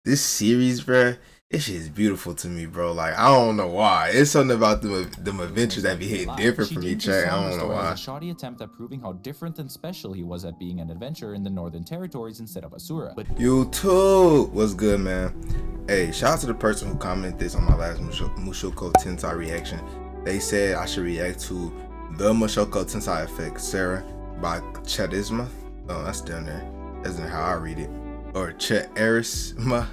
this series, bro, this shit is beautiful to me, bro. Like, I don't know why. It's something about them adventures that be hitting different from each other. I don't know why. A shoddy attempt at proving how different and special he was at being an adventurer in the Northern Territories instead of Asura. But YouTube, what's good, man? Hey, shout out to the person who commented this on my last Mushoku Tensei reaction. They said I should react to the Mushoku Tensei effect, Sara by Charisma. Oh, that's down there. That's not how I read it. Or Charisma.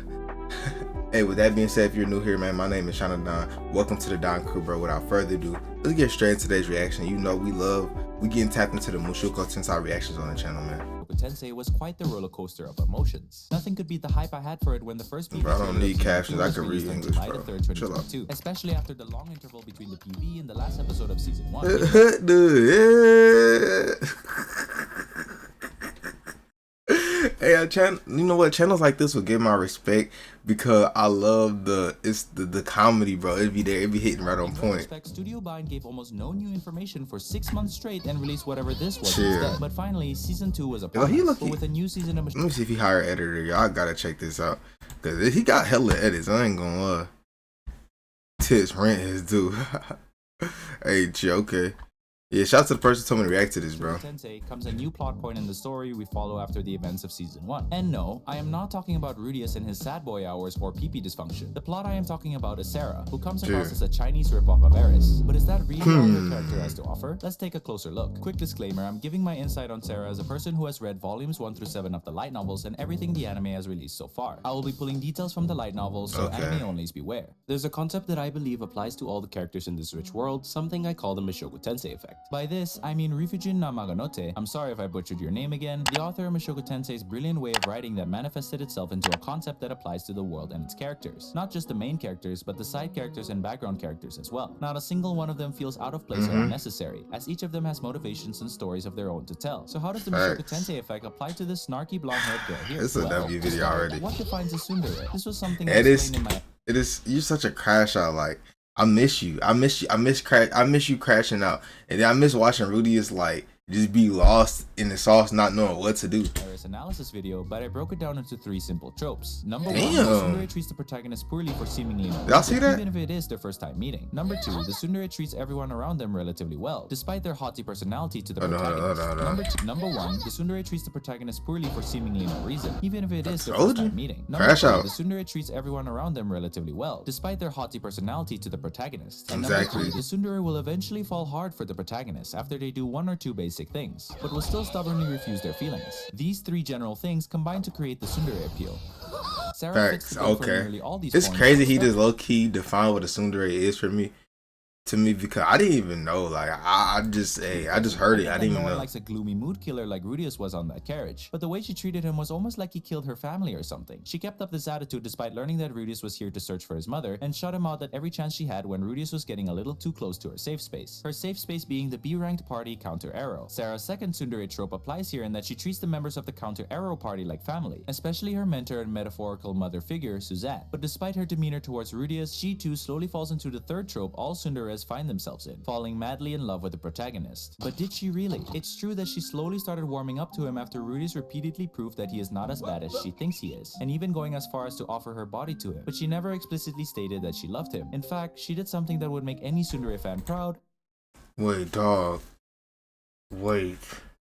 Hey, with that being said, if you're new here, man, my name is Shaun. Welcome to the Don Crew, bro. Without further ado, let's get straight into today's reaction. You know we getting tapped into the Mushoku Tensei reactions on the channel, man. Mushoku Tensei was quite the roller coaster of emotions. Nothing could beat the hype I had for it when the first PV. Bro, I don't need captions. I can read English, July bro. 3rd, 2022, especially after the long interval between the PV and the last episode of season 1. Dude, yeah. Hey, you know what? Channels like this will get my respect because I love the comedy, bro. It be hitting right on point. Studio Bind gave almost no new information for 6 months straight and released whatever this was instead. But finally, season 2 was upon us. But with a new season of Let me see if he hired editor. Y'all gotta check this out because he got hella edits. I ain't gonna lie. Tits rent is due. Hey, okay. Yeah, shout out to the person who told me to react to this, bro. Tensei comes a new plot point in the story we follow after the events of season 1. And no, I am not talking about Rudius and his sad boy hours or pee-pee dysfunction. The plot I am talking about is Sara, who comes across as a Chinese ripoff of Eris. But is that really all her character has to offer? Let's take a closer look. Quick disclaimer, I'm giving my insight on Sara as a person who has read volumes 1 through 7 of the light novels and everything the anime has released so far. I will be pulling details from the light novels, so anime onlys beware. There's a concept that I believe applies to all the characters in this rich world, something I call the Mushoku Tensei effect. By this, I mean Rifujin Namaganote. I'm sorry if I butchered your name again. The author of Mushoku Tensei's brilliant way of writing that manifested itself into a concept that applies to the world and its characters. Not just the main characters, but the side characters and background characters as well. Not a single one of them feels out of place or unnecessary, as each of them has motivations and stories of their own to tell. So how does the Mushoku Tensei effect apply to this snarky blonde-haired girl here? This is a W video already. What defines a tsundere? This was something I explained in my... It is. You're such a crash out. Like, I miss you. I miss you crashing out. And then I miss watching Rudius like just be lost in the sauce, not knowing what to do. Analysis video, but I broke it down into 3 simple tropes. Number 1, the tsundere treats the protagonist poorly for seemingly no y'all see that? Even if it is their first time meeting. Number 2, the tsundere treats everyone around them relatively well, despite their haughty personality to the protagonist. Number 1, the tsundere treats the protagonist poorly for seemingly no reason, even if it is their first time meeting. Number 2, the tsundere treats everyone around them relatively well, despite their haughty personality to the protagonist. And number 3, the tsundere will eventually fall hard for the protagonist after they do 1 or 2 basic things, but will still stubbornly refuse their feelings. These 3 general things combine to create the tsundere appeal. Sara fits the bill for nearly all these it's points. crazy he just low-key defined what a tsundere is for me. To me, because I didn't even know. Like, I just heard it. I didn't even know. Likes a gloomy mood killer like Rudius was on that carriage, but the way she treated him was almost like he killed her family or something. She kept up this attitude despite learning that Rudius was here to search for his mother, and shut him out at every chance she had when Rudius was getting a little too close to her safe space. Her safe space being the B-ranked party Counter Arrow. Sara's second tsundere trope applies here in that she treats the members of the Counter Arrow party like family, especially her mentor and metaphorical mother figure, Suzanne. But despite her demeanor towards Rudius, she too slowly falls into the third trope all tsunderes find themselves in, falling madly in love with the protagonist. But did she really? It's true that she slowly started warming up to him after Rudius repeatedly proved that he is not as bad as she thinks he is, and even going as far as to offer her body to him. But she never explicitly stated that she loved him. In fact, she did something that would make any tsundere fan proud. Wait, dog. Wait.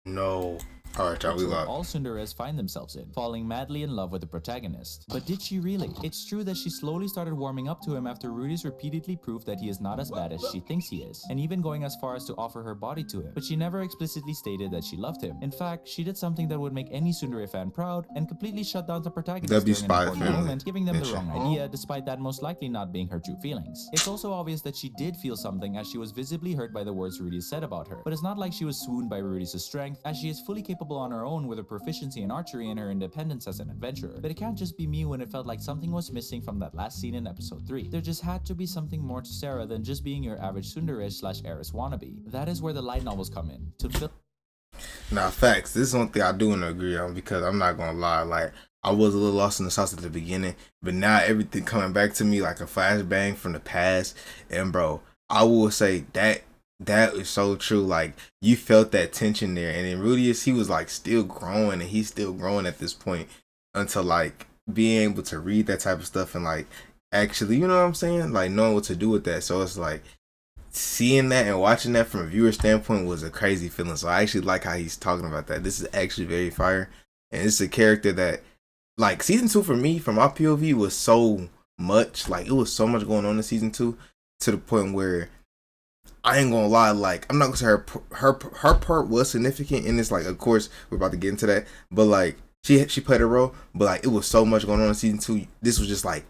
No. Alright, y'all, we live. All tsunderes find themselves in, falling madly in love with the protagonist. But did she really? It's true that she slowly started warming up to him after Rudius repeatedly proved that he is not as bad as she thinks he is, and even going as far as to offer her body to him. But she never explicitly stated that she loved him. In fact, she did something that would make any tsundere fan proud and completely shut down the protagonist during an important moment, giving them the wrong idea, despite that most likely not being her true feelings. It's also obvious that she did feel something as she was visibly hurt by the words Rudius said about her. But it's not like she was swooned by Rudius' strength, as she is fully capable on her own with her proficiency in archery and her independence as an adventurer. But it can't just be me when it felt like something was missing from that last scene in episode 3. There just had to be something more to Sara than just being your average tsundere/Eris wannabe. That is where the light novels come in, to fill. Now, facts. This is one thing I do want to agree on, because I'm not gonna lie, like, I was a little lost in the sauce at the beginning, but now everything coming back to me like a flashbang from the past. And bro, I will say that is so true. Like, you felt that tension there, and then Rudius, he was like still growing, and he's still growing at this point until like being able to read that type of stuff and like actually, you know what I'm saying, like knowing what to do with that. So it's like seeing that and watching that from a viewer standpoint was a crazy feeling. So I actually like how he's talking about that. This is actually very fire, and it's a character that, like, season 2 for me, from my POV, was so much, like, it was so much going on in season 2 to the point where I ain't gonna lie, like, I'm not gonna say her part was significant, and it's like, of course, we're about to get into that, but like, she played a role, but like, it was so much going on in season 2. This was just like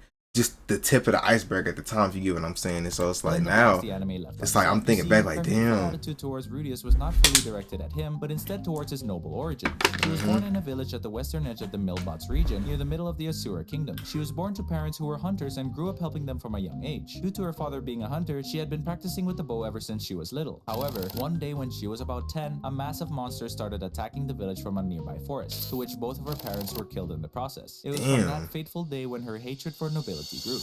the tip of the iceberg at the time, if you get what I'm saying. And so it's like now, it's like I'm thinking back, like, damn. Her attitude towards Rudius was not fully directed at him, but instead towards his noble origins. He was born in a village at the western edge of the Milbots region, near the middle of the Asura kingdom. She was born to parents who were hunters and grew up helping them from a young age. Due to her father being a hunter, she had been practicing with the bow ever since she was little. However, one day when she was about 10, a massive monster started attacking the village from a nearby forest, to which both of her parents were killed in the process. It was from that fateful day when her hatred for nobility grew.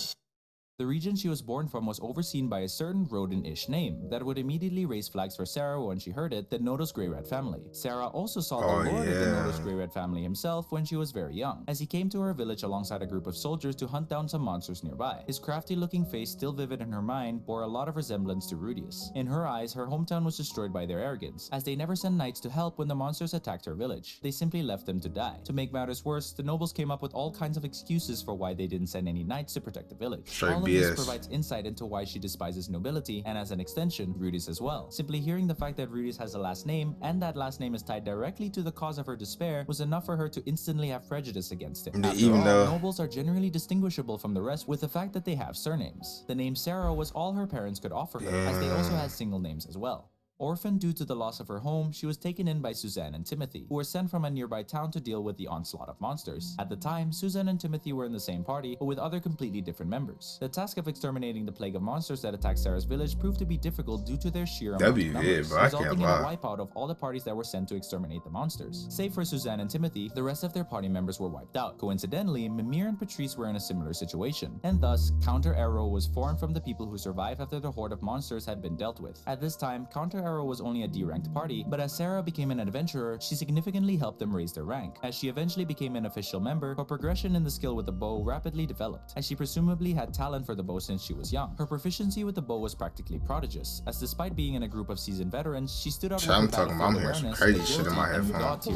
The region she was born from was overseen by a certain rodent-ish name that would immediately raise flags for Sara when she heard it, the Nodos Grey Rat family. Sara also saw the lord of the Nodos Grey Rat family himself when she was very young, as he came to her village alongside a group of soldiers to hunt down some monsters nearby. His crafty-looking face, still vivid in her mind, bore a lot of resemblance to Rudius. In her eyes, her hometown was destroyed by their arrogance, as they never sent knights to help when the monsters attacked her village. They simply left them to die. To make matters worse, the nobles came up with all kinds of excuses for why they didn't send any knights to protect the village. This provides insight into why she despises nobility, and as an extension, Rudius as well. Simply hearing the fact that Rudius has a last name, and that last name is tied directly to the cause of her despair, was enough for her to instantly have prejudice against him. Even though nobles are generally distinguishable from the rest with the fact that they have surnames. The name Sara was all her parents could offer her, as they also had single names as well. Orphaned due to the loss of her home, she was taken in by Suzanne and Timothy, who were sent from a nearby town to deal with the onslaught of monsters. At the time, Suzanne and Timothy were in the same party, but with other completely different members. The task of exterminating the plague of monsters that attacked Sara's village proved to be difficult due to their sheer amount of numbers, resulting in a wipeout of all the parties that were sent to exterminate the monsters. Save for Suzanne and Timothy, the rest of their party members were wiped out. Coincidentally, Mimir and Patrice were in a similar situation, and thus, Counter Arrow was formed from the people who survived after the horde of monsters had been dealt with. At this time, Counter Arrow was only a D-ranked party, but as Sara became an adventurer, she significantly helped them raise their rank. As she eventually became an official member, her progression in the skill with the bow rapidly developed, as she presumably had talent for the bow since she was young. Her proficiency with the bow was practically prodigious, as despite being in a group of seasoned veterans, she stood up with awareness, crazy shit in my headphones.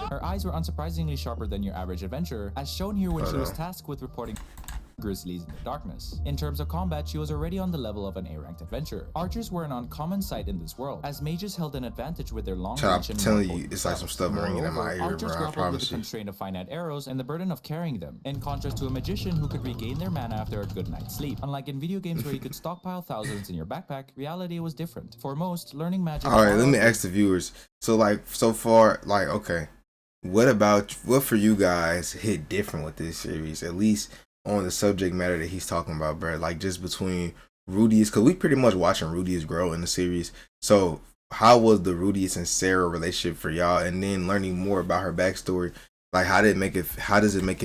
Her eyes were unsurprisingly sharper than your average adventurer, as shown here when she was tasked with reporting grizzlies in the darkness. In terms of combat, she was already on the level of an A-ranked adventurer. Archers were an uncommon sight in this world, as mages held an advantage with their long range. I'm telling you, it's like some stuff ringing in my ear, archers bro. I promise with the constraint of finite arrows and the burden of carrying them, in contrast to a magician who could regain their mana after a good night's sleep. Unlike in video games where you could stockpile thousands in your backpack, reality was different. For most, learning magic. Alright, let me ask the viewers. So like, so far, like, okay, what for you guys hit different with this series? At least on the subject matter that he's talking about, bro. Like, just between Rudius, because we pretty much watching Rudius grow in the series. So how was the Rudius and Sara relationship for y'all? And then learning more about her backstory. Like, how does it make it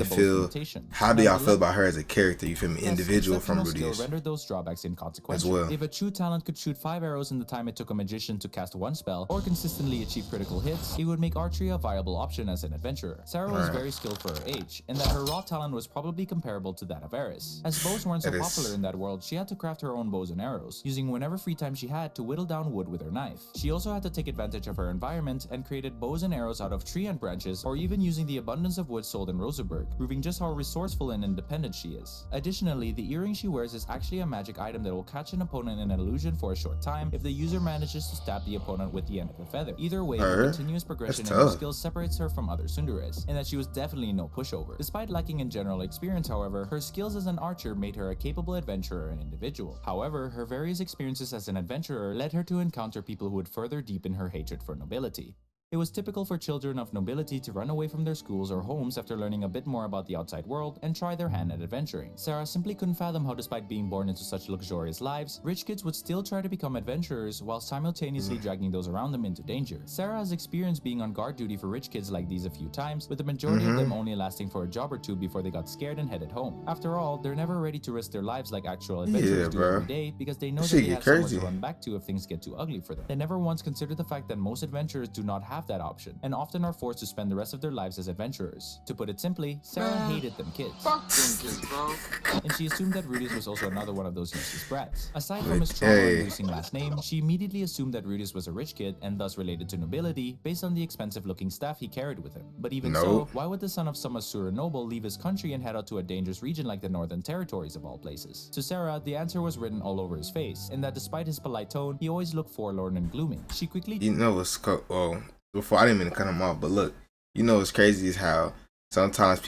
feel? How do y'all feel about her as a character? You feel me? Individual from Rudius. Rendered those drawbacks inconsequential. As well. If a true talent could shoot 5 arrows in the time it took a magician to cast 1 spell, or consistently achieve critical hits, it would make archery a viable option as an adventurer. Sara was very skilled for her age, and that her raw talent was probably comparable to that of Eris. As bows weren't so popular in that world, she had to craft her own bows and arrows, using whenever free time she had to whittle down wood with her knife. She also had to take advantage of her environment and created bows and arrows out of tree and branches, or even using the abundance of wood sold in Rosenberg, proving just how resourceful and independent she is. Additionally, the earring she wears is actually a magic item that will catch an opponent in an illusion for a short time if the user manages to stab the opponent with the end of a feather. Either way, the continuous progression in her skills separates her from other tsunderes, and that she was definitely no pushover. Despite lacking in general experience, however, her skills as an archer made her a capable adventurer and individual. However, her various experiences as an adventurer led her to encounter people who would further deepen her hatred for nobility. It was typical for children of nobility to run away from their schools or homes after learning a bit more about the outside world and try their hand at adventuring. Sara simply couldn't fathom how, despite being born into such luxurious lives, rich kids would still try to become adventurers while simultaneously dragging those around them into danger. Sara has experienced being on guard duty for rich kids like these a few times, with the majority of them only lasting for a job or two before they got scared and headed home. After all, they're never ready to risk their lives like actual adventurers do every day, because they know that they have somewhere to run back to if things get too ugly for them. They never once considered the fact that most adventurers do not have have that option, and often are forced to spend the rest of their lives as adventurers. To put it simply, Sara hated them kids. Fuck them kids, bro. And she assumed that Rudius was also another one of those useless brats. Aside from his trauma and losing last name, she immediately assumed that Rudius was a rich kid and thus related to nobility based on the expensive-looking staff he carried with him. But even so, why would the son of some Asura noble leave his country and head out to a dangerous region like the Northern Territories of all places? To Sara, the answer was written all over his face, and that despite his polite tone, he always looked forlorn and gloomy. She quickly... You know what's well, before I didn't mean to cut him off, but look, you know what's crazy is how sometimes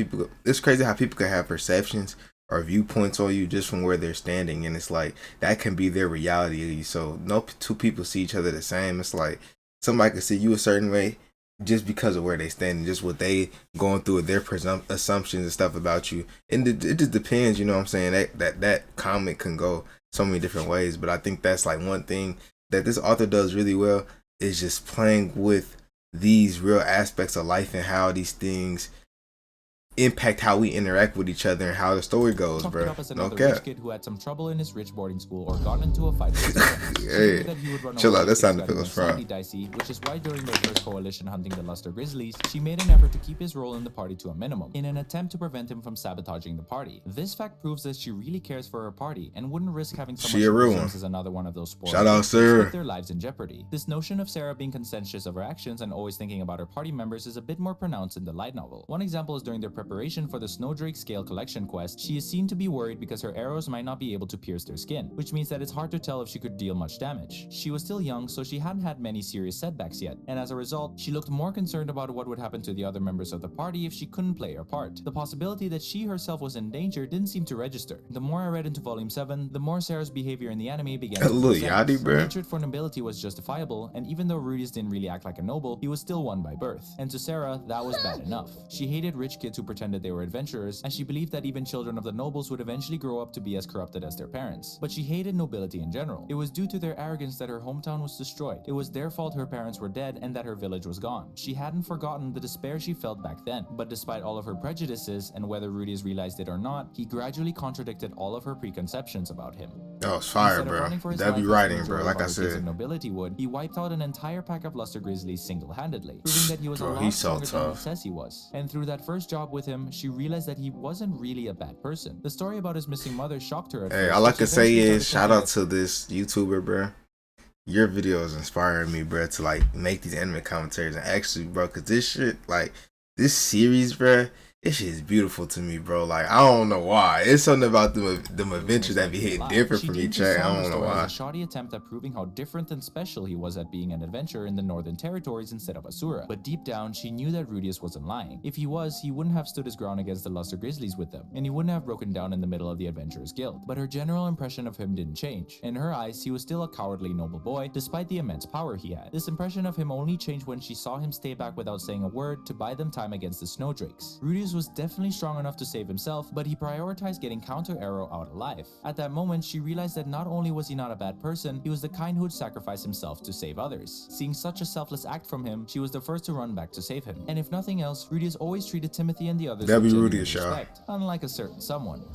it's crazy how people can have perceptions or viewpoints on you just from where they're standing, and it's like that can be their reality. So no two people see each other the same. It's like somebody can see you a certain way just because of where they stand and just what they going through with their assumptions and stuff about you. And it just depends, you know what I'm saying? That comment can go so many different ways, but I think that's like one thing that this author does really well is just playing with these real aspects of life and how these things impact how we interact with each other and how the story goes, bro. Up as another rich kid who had some trouble in his rich boarding school or gotten into a fight with his parents. Hey, that he would run chill away out. That sounded got slightly dicey, which is why during their first coalition hunting the Luster Grizzlies, she made an effort to keep his role in the party to a minimum, in an attempt to prevent him from sabotaging the party. This fact proves that she really cares for her party and wouldn't risk having someone as another one of those spoiled shout out Sara. Put their lives in jeopardy. This notion of Sara being conscientious of her actions and always thinking about her party members is a bit more pronounced in the light novel. One example is during their preparation for the Snowdrake Scale collection quest, she is seen to be worried because her arrows might not be able to pierce their skin, which means that it's hard to tell if she could deal much damage. She was still young, so she hadn't had many serious setbacks yet, and as a result, she looked more concerned about what would happen to the other members of the party if she couldn't play her part. The possibility that she herself was in danger didn't seem to register. The more I read into Volume 7, the more Sara's behavior in the anime began to make sense. Her hatred for nobility was justifiable, and even though Rudius didn't really act like a noble, he was still one by birth. And to Sara, that was bad enough. She hated rich kids who pretended they were adventurers, and she believed that even children of the nobles would eventually grow up to be as corrupted as their parents. But she hated nobility in general. It was due to their arrogance that her hometown was destroyed. It was their fault her parents were dead and that her village was gone. She hadn't forgotten the despair she felt back then. But despite all of her prejudices, and whether Rudius realized it or not, he gradually contradicted all of her preconceptions about him. Oh, it's fire, bro. That'd be writing, bro. Like I said, nobility would, he wiped out an entire pack of Luster Grizzlies single-handedly, proving that he was a lot stronger than he says he was. And through that first job with him, she realized that he wasn't really a bad person. The story about his missing mother shocked her at first. All I can say is shout out to this YouTuber, bro. Your video is inspiring me, bro, to like make these anime commentaries and actually, bro, cause this shit, like this series, bro, this shit is beautiful to me, bro. Like, I don't know why. It's something about them adventures that be hitting different from each other. I don't know why. A shoddy attempt at proving how different and special he was at being an adventurer in the Northern Territories instead of Asura. But deep down, she knew that Rudius wasn't lying. If he was, he wouldn't have stood his ground against the Luster Grizzlies with them, and he wouldn't have broken down in the middle of the Adventurers Guild. But her general impression of him didn't change. In her eyes, he was still a cowardly noble boy, despite the immense power he had. This impression of him only changed when she saw him stay back without saying a word to buy them time against the Snowdrakes. Rudius was definitely strong enough to save himself, but he prioritized getting Counter Arrow out alive. At that moment, she realized that not only was he not a bad person, he was the kind who would sacrifice himself to save others. Seeing such a selfless act from him, she was the first to run back to save him. And if nothing else, Rudius always treated Timothy and the others with genuine respect, unlike a certain someone.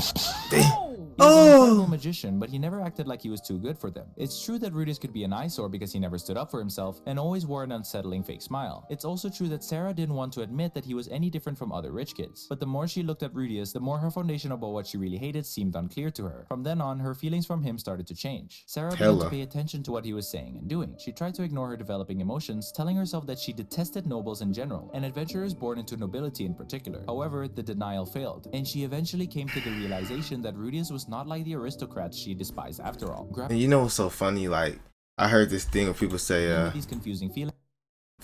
He was an incredible magician, but he never acted like he was too good for them. It's true that Rudius could be an eyesore because he never stood up for himself and always wore an unsettling fake smile. It's also true that Sara didn't want to admit that he was any different from other rich kids. But the more she looked at Rudius, the more her foundation about what she really hated seemed unclear to her. From then on, her feelings from him started to change. Sara began to pay attention to what he was saying and doing. She tried to ignore her developing emotions, telling herself that she detested nobles in general, and adventurers born into nobility in particular. However, the denial failed, and she eventually came to the realization that Rudius was not like the aristocrats she despised after all. And you know what's so funny? Like, I heard this thing where people say, these confusing feelings.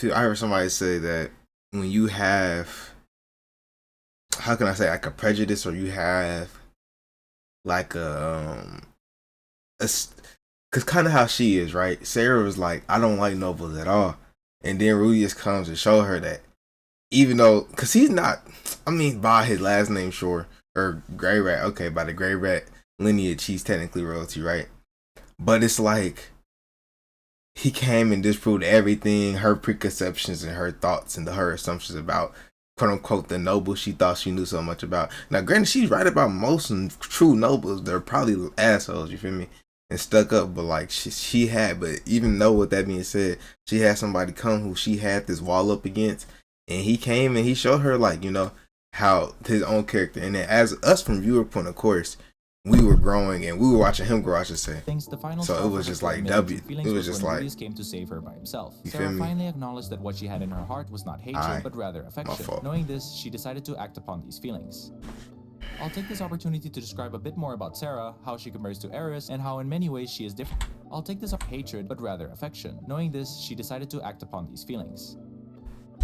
I heard somebody say that when you have, how can I say, like a prejudice, or you have like cause kind of how she is, right? Sara was like, I don't like nobles at all. And then Rudius comes and show her that, even though, cause he's not, I mean, by his last name, sure, or Grey Rat, okay, by the Grey Rat lineage, he's technically royalty, right? But it's like, he came and disproved everything, her preconceptions and her thoughts and her assumptions about, quote unquote, the nobles she thought she knew so much about. Now, granted, she's right about most true nobles. They're probably assholes, you feel me? and stuck up, but like she had, but even though with that being said, she had somebody come who she had this wall up against, and he came and he showed her like, you know, how his own character, and then as us from viewer point, of course, we were growing and we were watching him grow, I should say. So it was just like W. It was just like Rudius came to save her by himself. You Sarah feel me? finally acknowledged that what she had in her heart was not hatred, but rather affection. Knowing this, she decided to act upon these feelings. I'll take this opportunity to describe a bit more about Sara, how she compares to Eris, and how in many ways she is different. I'll take this hatred, but rather affection. Knowing this, she decided to act upon these feelings.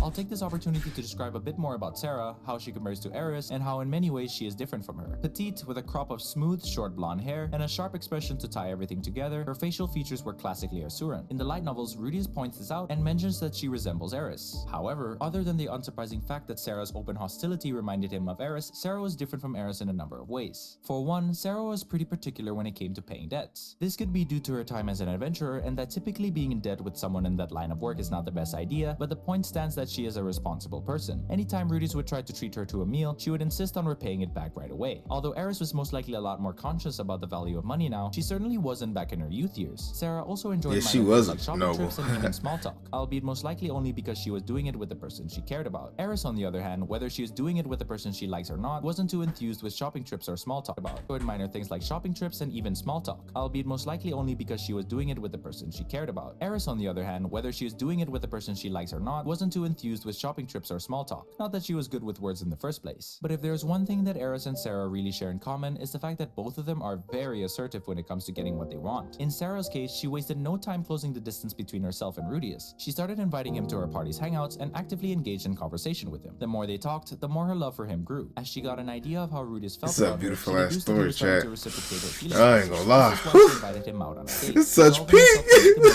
I'll take this opportunity to describe a bit more about Sara, how she compares to Eris, and how in many ways she is different from her. Petite, with a crop of smooth, short blonde hair, and a sharp expression to tie everything together, her facial features were classically Asuran. In the light novels, Rudius points this out and mentions that she resembles Eris. However, other than the unsurprising fact that Sara's open hostility reminded him of Eris, Sara was different from Eris in a number of ways. For one, Sara was pretty particular when it came to paying debts. This could be due to her time as an adventurer, and that typically being in debt with someone in that line of work is not the best idea, but the point stands that she is a responsible person. Anytime Rudius would try to treat her to a meal, she would insist on repaying it back right away. Although Eris was most likely a lot more conscious about the value of money now, she certainly wasn't back in her youth years. Sara also enjoyed like shopping trips and even small talk, albeit most likely only because she was doing it with the person she cared about. Eris, on the other hand, whether she was doing it with the person she likes or not, wasn't too enthused with shopping trips or small talk about. Enjoyed minor things like shopping trips and even small talk, albeit most likely only because she was doing it with the person she cared about. Eris, on the other hand, whether she was doing it with the person she likes or not, wasn't too enthused with shopping trips or small talk. Not that she was good with words in the first place. But if there's one thing that Eris and Sara really share in common, is the fact that both of them are very assertive when it comes to getting what they want. In Sara's case, she wasted no time closing the distance between herself and Rudius. She started inviting him to her party's hangouts and actively engaged in conversation with him. The more they talked, the more her love for him grew. As she got an idea of how Rudius felt about her, she deduced that he was trying to reciprocate her feelings. I ain't gonna lie. This is why she invited him out on a date. It's such peak.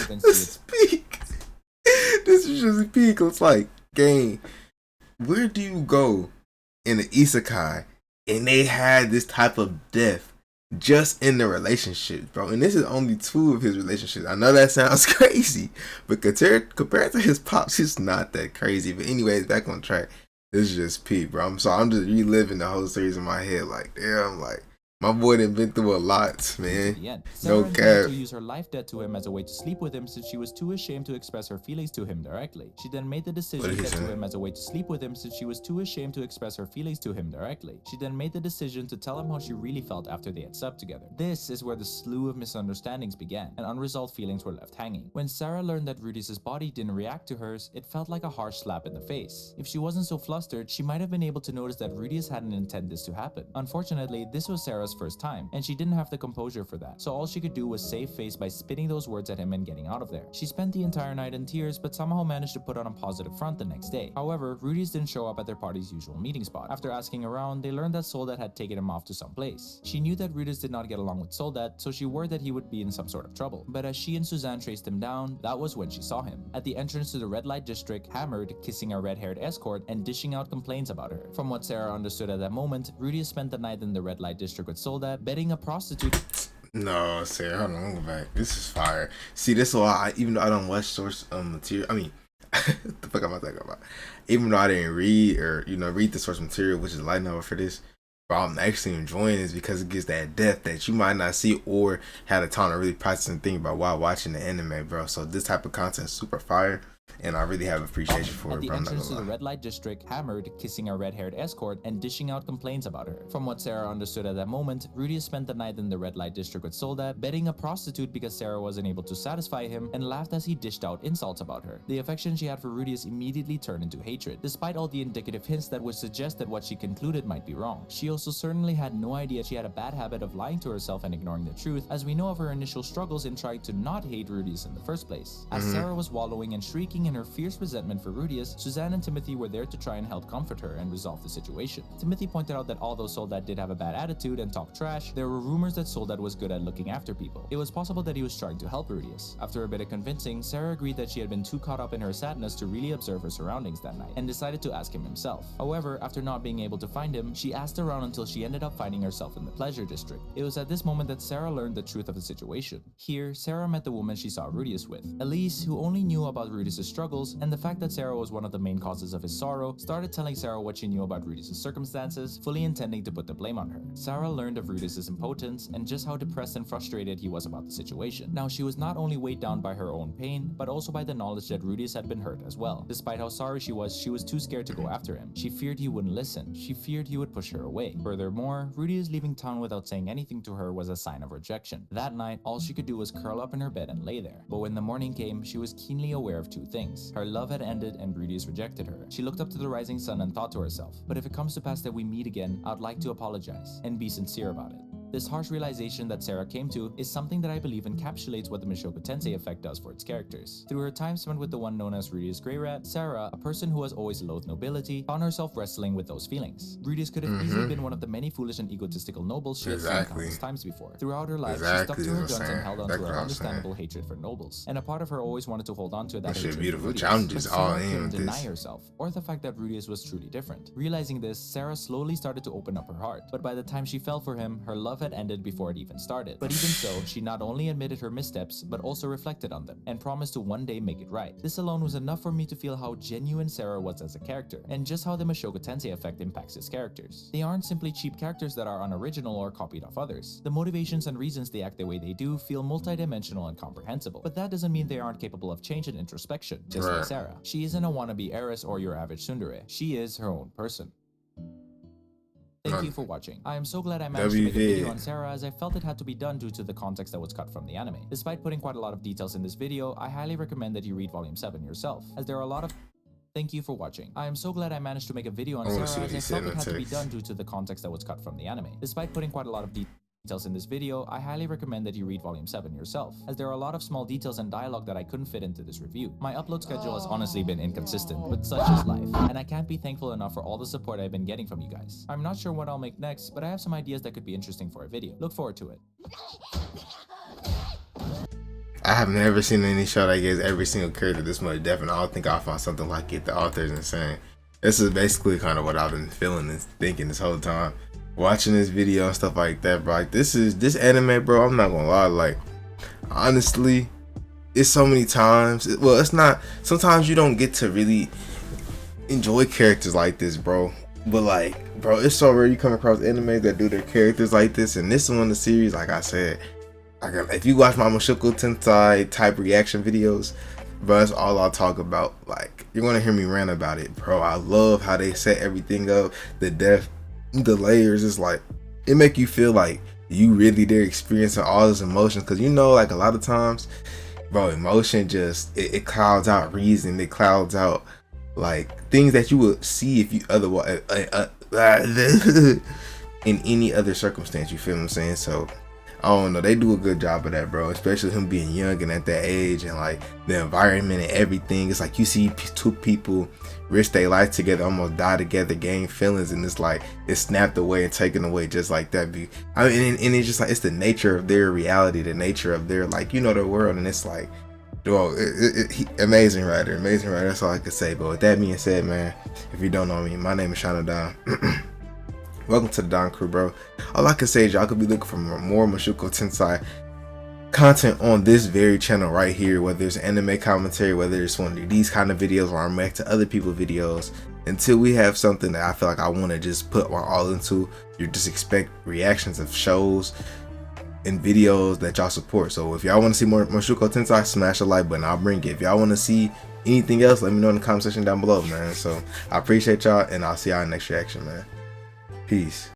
This is peak. This is just peak. It's like, gang, where do you go in the isekai and they had this type of death just in the relationship, bro? And this is only 2 of his relationships. I know that sounds crazy, but compared to his pops, it's not that crazy. But anyways, back on track. This is just peak, bro. I'm just reliving the whole series in my head. Like, damn, like, my boy done been through a lot, man. No cap. To use her life debt to him as a way to sleep with him since she was too ashamed to express her feelings to him directly. She then made the decision to him as a way to sleep with him since she was too ashamed to express her feelings to him directly. She then made the decision to tell him how she really felt after they had slept together. This is where the slew of misunderstandings began, and unresolved feelings were left hanging. When Sara learned that Rudius' body didn't react to hers, it felt like a harsh slap in the face. If she wasn't so flustered, she might have been able to notice that Rudius hadn't intended this to happen. Unfortunately, this was Sara's first time, and she didn't have the composure for that, so all she could do was save face by spitting those words at him and getting out of there. She spent the entire night in tears, but somehow managed to put on a positive front the next day. However, Rudius didn't show up at their party's usual meeting spot. After asking around, they learned that Soldat had taken him off to some place. She knew that Rudius did not get along with Soldat, so she worried that he would be in some sort of trouble. But as she and Suzanne traced him down, that was when she saw him. At the entrance to the red light district, hammered, kissing a red-haired escort, and dishing out complaints about her. From what Sara understood at that moment, Rudius spent the night in the red light district with Soldat, betting a prostitute. No, Sarah, hold on, go back. This is fire. See, this is why even though I don't watch source material, I mean, what the fuck am I talking about? Even though I didn't read or read the source material, which is light novel for this, but I'm actually enjoying this because it gives that depth that you might not see or had a time to really practice and think about while watching the anime, bro. So this type of content is super fire. And I really have appreciation for it, bro. At the entrance to the red light district, hammered, kissing a red-haired escort, and dishing out complaints about her. From what Sara understood at that moment, Rudius spent the night in the red light district with Soldat, betting a prostitute because Sara wasn't able to satisfy him, and laughed as he dished out insults about her. The affection she had for Rudius immediately turned into hatred, despite all the indicative hints that would suggest that what she concluded might be wrong. She also certainly had no idea she had a bad habit of lying to herself and ignoring the truth, as we know of her initial struggles in trying to not hate Rudius in the first place. As Sara was wallowing and shrieking in her fierce resentment for Rudius, Suzanne and Timothy were there to try and help comfort her and resolve the situation. Timothy pointed out that although Soldat did have a bad attitude and talk trash, there were rumors that Soldat was good at looking after people. It was possible that he was trying to help Rudius. After a bit of convincing, Sara agreed that she had been too caught up in her sadness to really observe her surroundings that night, and decided to ask him himself. However, after not being able to find him, she asked around until she ended up finding herself in the pleasure district. It was at this moment that Sara learned the truth of the situation. Here, Sara met the woman she saw Rudius with, Elise, who only knew about Rudius' struggles, and the fact that Sara was one of the main causes of his sorrow, started telling Sara what she knew about Rudius' circumstances, fully intending to put the blame on her. Sara learned of Rudius' impotence and just how depressed and frustrated he was about the situation. Now, she was not only weighed down by her own pain, but also by the knowledge that Rudius had been hurt as well. Despite how sorry she was too scared to go after him. She feared he wouldn't listen. She feared he would push her away. Furthermore, Rudius leaving town without saying anything to her was a sign of rejection. That night, all she could do was curl up in her bed and lay there. But when the morning came, she was keenly aware of two things. Her love had ended and Rudius rejected her. She looked up to the rising sun and thought to herself, but if it comes to pass that we meet again, I'd like to apologize and be sincere about it. This harsh realization that Sara came to is something that I believe encapsulates what the Mushoku Tensei effect does for its characters. Through her time spent with the one known as Rudius Grey Rat, Sara, a person who has always loathed nobility, found herself wrestling with those feelings. Rudius could have easily been one of the many foolish and egotistical nobles she had seen countless times before. Throughout her life, she stuck to her guns and held on to her understandable hatred for nobles. And a part of her always wanted to hold on to that hatred for Rudius. But Sara couldn't deny herself, or the fact that Rudius was truly different. Realizing this, Sara slowly started to open up her heart. But by the time she fell for him, her love had ended before it even started. But even so, she not only admitted her missteps, but also reflected on them, and promised to one day make it right. This alone was enough for me to feel how genuine Sara was as a character, and just how the Mushoku Tensei effect impacts his characters. They aren't simply cheap characters that are unoriginal or copied off others. The motivations and reasons they act the way they do feel multidimensional and comprehensible. But that doesn't mean they aren't capable of change and introspection, just like Sara. She isn't a wannabe heiress or your average tsundere. She is her own person. Thank you for watching. I am so glad I managed to make a video on Sara, as I felt it had to be done due to the context that was cut from the anime. Despite putting quite a lot of details in this video, I highly recommend that you read Volume 7 yourself, as there are a lot of... Thank you for watching. I am so glad I managed to make a video on Sara, as I felt it had to be done due to the context that was cut from the anime. Despite putting quite a lot of details in this video, I highly recommend that you read Volume 7 yourself, as there are a lot of small details and dialogue that I couldn't fit into this review. My upload schedule has honestly been inconsistent, but such is life, and I can't be thankful enough for all the support I've been getting from you guys. I'm not sure what I'll make next, but I have some ideas that could be interesting for a video. Look forward to it. I have never seen any show that gives every single character this much depth, and I don't think I'll find something like it. The author is insane. This is basically kind of what I've been feeling and thinking this whole time. Watching this video and stuff like that, bro. Like, this anime, bro, I'm not gonna lie, like, honestly, it's so many times, well, it's not, sometimes you don't get to really enjoy characters like this, bro. But like, bro, it's so rare you come across anime that do their characters like this, and this one, the series, like I said, if you watch my Mushoku Tensei type reaction videos, bro, that's all I'll talk about. Like, you're gonna hear me rant about it, bro. I love how they set everything up, the depth, the layers. Is like, it make you feel like you really there experiencing all this emotions, because you know, like, a lot of times, bro, emotion just it clouds out reason. It clouds out like things that you would see if you otherwise in any other circumstance. You feel what I'm saying? So I don't know, they do a good job of that, bro, especially him being young and at that age, and like the environment and everything. It's like you see two people risk their life together, almost die together, gain feelings, and it's like it's snapped away and taken away just like that. I mean, and it's just like, it's the nature of their reality, the nature of their, like, you know, their world. And it's like, bro, amazing writer. That's all I can say. But with that being said, man, if you don't know me, my name is Shaun. Welcome to the Don Crew, bro. All I can say is y'all could be looking for more Mushoku Tensei content on this very channel right here, whether it's anime commentary, whether it's one of these kind of videos, or I'm react to other people's videos, until we have something that I feel like I want to just put my all into. You just expect reactions of shows and videos that y'all support. So if y'all want to see more Mushoku Tensei, smash the like button, I'll bring it. If y'all want to see anything else, let me know in the comment section down below, man. So I appreciate y'all, and I'll see y'all in the next reaction, man. Peace.